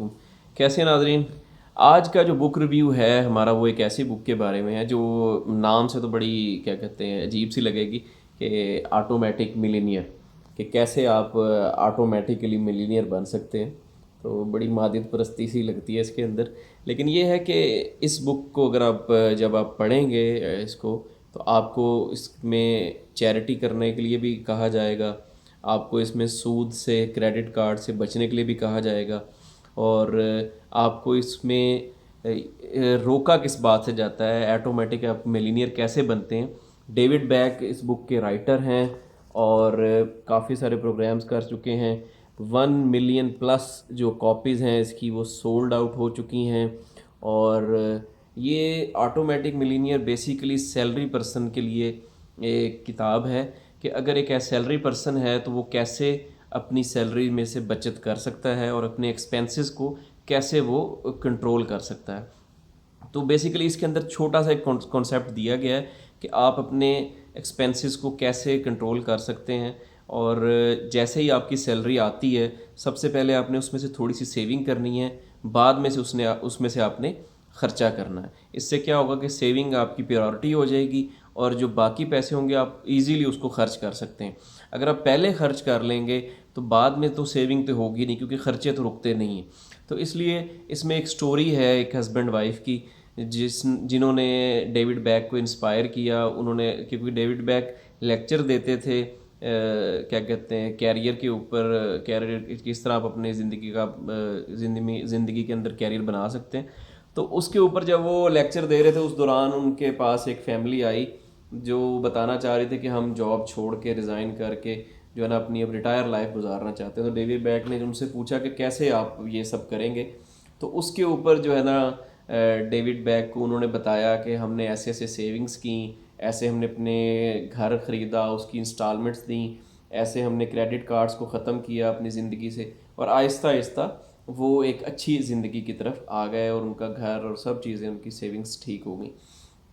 वालेकुम। कैसे हैं नाज़रीन? आज का जो बुक रिव्यू है हमारा वो एक ऐसी बुक के बारे में है जो नाम से तो बड़ी क्या कहते हैं अजीब सी लगेगी कि ऑटोमेटिक मिलीनियर, कि कैसे आप ऑटोमेटिकली मिलीनियर बन सकते हैं। तो बड़ी मादियत परस्ती सी लगती है इसके अंदर। लेकिन ये है कि इस बुक को अगर आप जब आप पढ़ेंगे इसको, तो आपको इसमें चैरिटी करने के लिए भी कहा जाएगा, आपको इसमें सूद से क्रेडिट कार्ड से बचने के लिए भी कहा जाएगा, और आपको इसमें रोका किस बात से जाता है, ऑटोमेटिक आप मिलीनियर कैसे बनते हैं। डेविड बैक इस बुक के राइटर हैं और काफ़ी सारे प्रोग्राम्स कर चुके हैं। 1 मिलियन प्लस जो कॉपीज़ हैं इसकी वो सोल्ड आउट हो चुकी हैं। और ये automatic millionaire basically salary person के लिए एक किताब है कि अगर एक सैलरी पर्सन है तो वो कैसे अपनी सैलरी में से बचत कर सकता है और अपने एक्सपेंसेस को कैसे वो कंट्रोल कर सकता है। तो बेसिकली इसके अंदर छोटा सा एक कॉन्सेप्ट दिया गया है कि आप अपने एक्सपेंसेस को कैसे कंट्रोल कर सकते हैं। और जैसे ही आपकी सैलरी आती है सबसे पहले आपने उसमें से थोड़ी सी सेविंग करनी है, बाद में से उसमें से आपने ख़र्चा करना है। इससे क्या होगा कि सेविंग आपकी प्रायोरिटी हो जाएगी और जो बाकी पैसे होंगे आप इजीली उसको खर्च कर सकते हैं। अगर आप पहले खर्च कर लेंगे तो बाद में तो सेविंग तो होगी नहीं, क्योंकि ख़र्चे तो रुकते नहीं हैं। तो इसलिए इसमें एक स्टोरी है एक हस्बैंड वाइफ की जिन्होंने डेविड बैक को इंस्पायर किया। उन्होंने, क्योंकि डेविड बैक लेक्चर देते थे क्या कहते हैं कैरियर के ऊपर, कैरियर किस तरह आप अपने ज़िंदगी का ज़िंदगी के अंदर कैरियर बना सकते हैं। तो उसके ऊपर जब वो लेक्चर दे रहे थे उस दौरान उनके पास एक फैमिली आई जो बताना चाह रहे थे कि हम जॉब छोड़ के रिज़ाइन करके जो है ना अपनी अब रिटायर लाइफ गुजारना चाहते हैं। तो डेविड बैक ने उनसे पूछा कि कैसे आप ये सब करेंगे। तो उसके ऊपर जो है ना डेविड बैक को उन्होंने बताया कि हमने ऐसे ऐसे सेविंग्स की, ऐसे हमने अपने घर ख़रीदा, उसकी इंस्टॉलमेंट्स दी, ऐसे हमने क्रेडिट कार्ड्स को ख़त्म किया अपनी ज़िंदगी से, और आहिस्ता आहिस्ता वो एक अच्छी ज़िंदगी की तरफ आ गए और उनका घर और सब चीज़ें, उनकी सेविंग्स ठीक हो गई।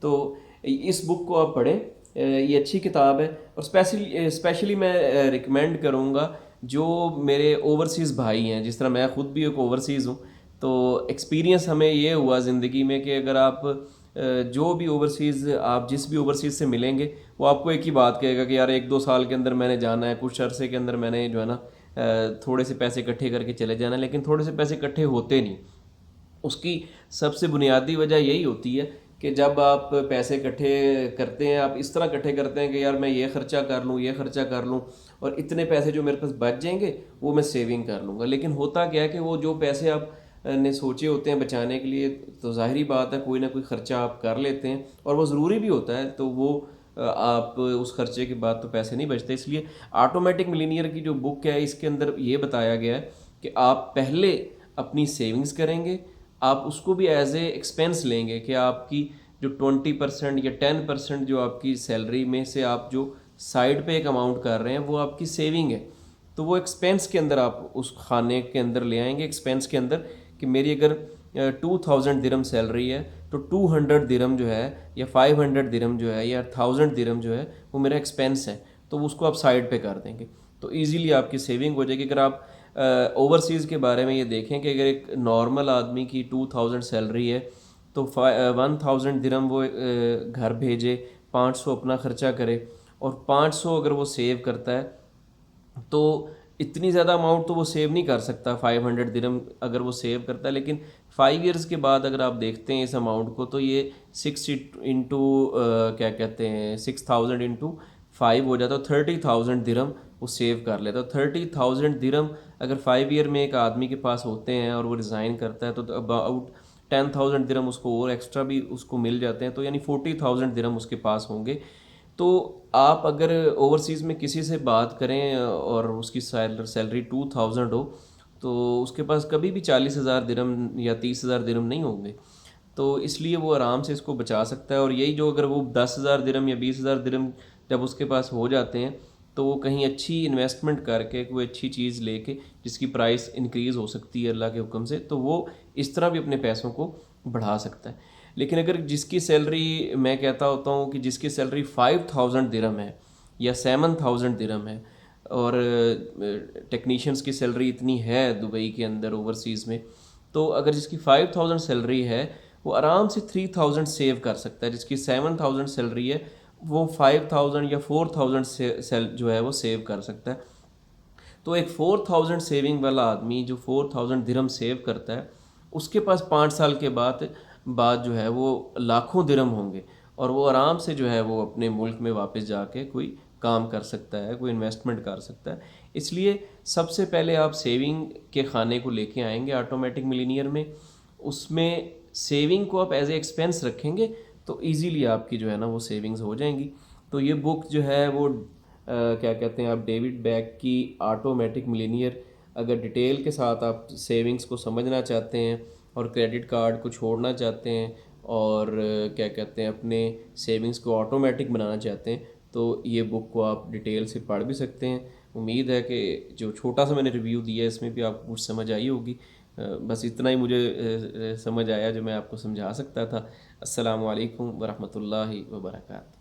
तो इस बुक को आप पढ़ें, ये अच्छी किताब है। और स्पेशली मैं रिकमेंड करूँगा जो मेरे ओवरसीज़ भाई हैं, जिस तरह मैं ख़ुद भी एक ओवरसीज़ हूँ। तो एक्सपीरियंस हमें ये हुआ ज़िंदगी में कि अगर आप जो भी ओवरसीज़, आप जिस भी ओवरसीज़ से मिलेंगे वो आपको एक ही बात कहेगा कि यार 1-2 साल के अंदर मैंने जाना है, कुछ अरसे के अंदर मैंने जो है ना थोड़े से पैसे इकट्ठे करके चले जाना है। लेकिन थोड़े से पैसे इकट्ठे होते नहीं। उसकी सबसे बुनियादी वजह यही होती है कि जब आप पैसे इकट्ठे करते हैं, आप इस तरह इकट्ठे करते हैं कि यार मैं ये ख़र्चा कर लूँ, ये ख़र्चा कर लूँ, और इतने पैसे जो मेरे पास बच जाएंगे वो मैं सेविंग कर लूँगा। लेकिन होता क्या है कि वो जो पैसे आप ने सोचे होते हैं बचाने के लिए, तो ज़ाहिरी बात है कोई ना कोई ख़र्चा आप कर लेते हैं और वो ज़रूरी भी होता है। तो वो आप उस खर्चे के बाद तो पैसे नहीं बचते। इसलिए ऑटोमेटिक मिलीनियर की जो बुक है इसके अंदर ये बताया गया है कि आप पहले अपनी सेविंग्स करेंगे, आप उसको भी एज ए एक्सपेंस लेंगे कि आपकी जो 20% या 10% जो आपकी सैलरी में से आप जो साइड पे एक अमाउंट कर रहे हैं वो आपकी सेविंग है। तो वो एक्सपेंस के अंदर आप उस खाने के अंदर ले आएंगे, एक्सपेंस के अंदर, कि मेरी अगर 2000 दिरम सैलरी है तो 200 दिरम जो है या 500 दिरम जो है या 1000 दिरम जो है वो मेरा एक्सपेंस है। तो उसको आप साइड पे कर देंगे तो ईज़िली आपकी सेविंग हो जाएगी। अगर आप ओवरसीज़ के बारे में ये देखें कि अगर एक नॉर्मल आदमी की 2000 सैलरी है तो 1000 दिरम वो घर भेजे, 500 अपना ख़र्चा करे, और 500 अगर वो सेव करता है तो इतनी ज़्यादा अमाउंट तो वो सेव नहीं कर सकता। 500 दिरम अगर वो सेव करता है, लेकिन 5 ईयर्स के बाद अगर आप देखते हैं इस अमाउंट को तो ये 6 इंटू क्या कहते हैं 6000 इंटू 5 हो जाता है। 30,000 दिरम वो सेव कर लेता है। 30,000 दिरम अगर 5 ईयर में एक आदमी के पास होते हैं और वो रिज़ाइन करता है तो अबाउट 10,000 दिरम उसको और एक्स्ट्रा भी उसको मिल जाते हैं, तो यानी 40,000 दिरम उसके पास होंगे। तो आप अगर ओवरसीज़ में किसी से बात करें और उसकी सैलरी 2000 हो तो उसके पास कभी भी 40,000 दिरम या 30,000 दिरम नहीं होंगे। तो इसलिए वो आराम से इसको बचा सकता है। और यही जो अगर वो 10,000 दिरम या 20,000 दिरम जब उसके पास हो जाते हैं तो वो कहीं अच्छी इन्वेस्टमेंट करके कोई अच्छी चीज़ लेके जिसकी प्राइस इंक्रीज़ हो सकती है अल्लाह के हुक्म से, तो वो इस तरह भी अपने पैसों को बढ़ा सकता है। लेकिन अगर जिसकी सैलरी, मैं कहता होता हूँ कि जिसकी सैलरी 5,000 दिरम है या 7,000 दिरम है, और टेक्नीशियंस की सैलरी इतनी है दुबई के अंदर ओवरसीज़ में, तो अगर जिसकी 5000 सैलरी है वो आराम से 3000 सेव कर सकता है, जिसकी 7000 सैलरी है वो 5000 या 4000 सेल जो है वो सेव कर सकता है। तो एक 4000 सेविंग वाला आदमी जो 4000 दिरहम सेव करता है, उसके पास 5 साल के बाद जो है वो लाखों दिरहम होंगे, और वो आराम से जो है वो अपने मुल्क में वापस जाके कोई काम कर सकता है, कोई इन्वेस्टमेंट कर सकता है। इसलिए सबसे पहले आप सेविंग के खाने को लेके आएंगे ऑटोमेटिक मिलीनियर में, उसमें सेविंग को आप एज ए एक्सपेंस रखेंगे तो इजीली आपकी जो है ना वो सेविंग्स हो जाएंगी। तो ये बुक जो है वो क्या कहते हैं, आप डेविड बैक की ऑटोमेटिक मिलीनियर, अगर डिटेल के साथ आप सेविंग्स को समझना चाहते हैं और क्रेडिट कार्ड को छोड़ना चाहते हैं और क्या कहते हैं अपने सेविंग्स को ऑटोमेटिक बनाना चाहते हैं, तो ये बुक को आप डिटेल से पढ़ भी सकते हैं। उम्मीद है कि जो छोटा सा मैंने रिव्यू दिया है इसमें भी आपको कुछ समझ आई होगी। बस इतना ही मुझे समझ आया जो मैं आपको समझा सकता था। अस्सलामु अलैकुम वरहमतुल्लाहि वबरकातुहू।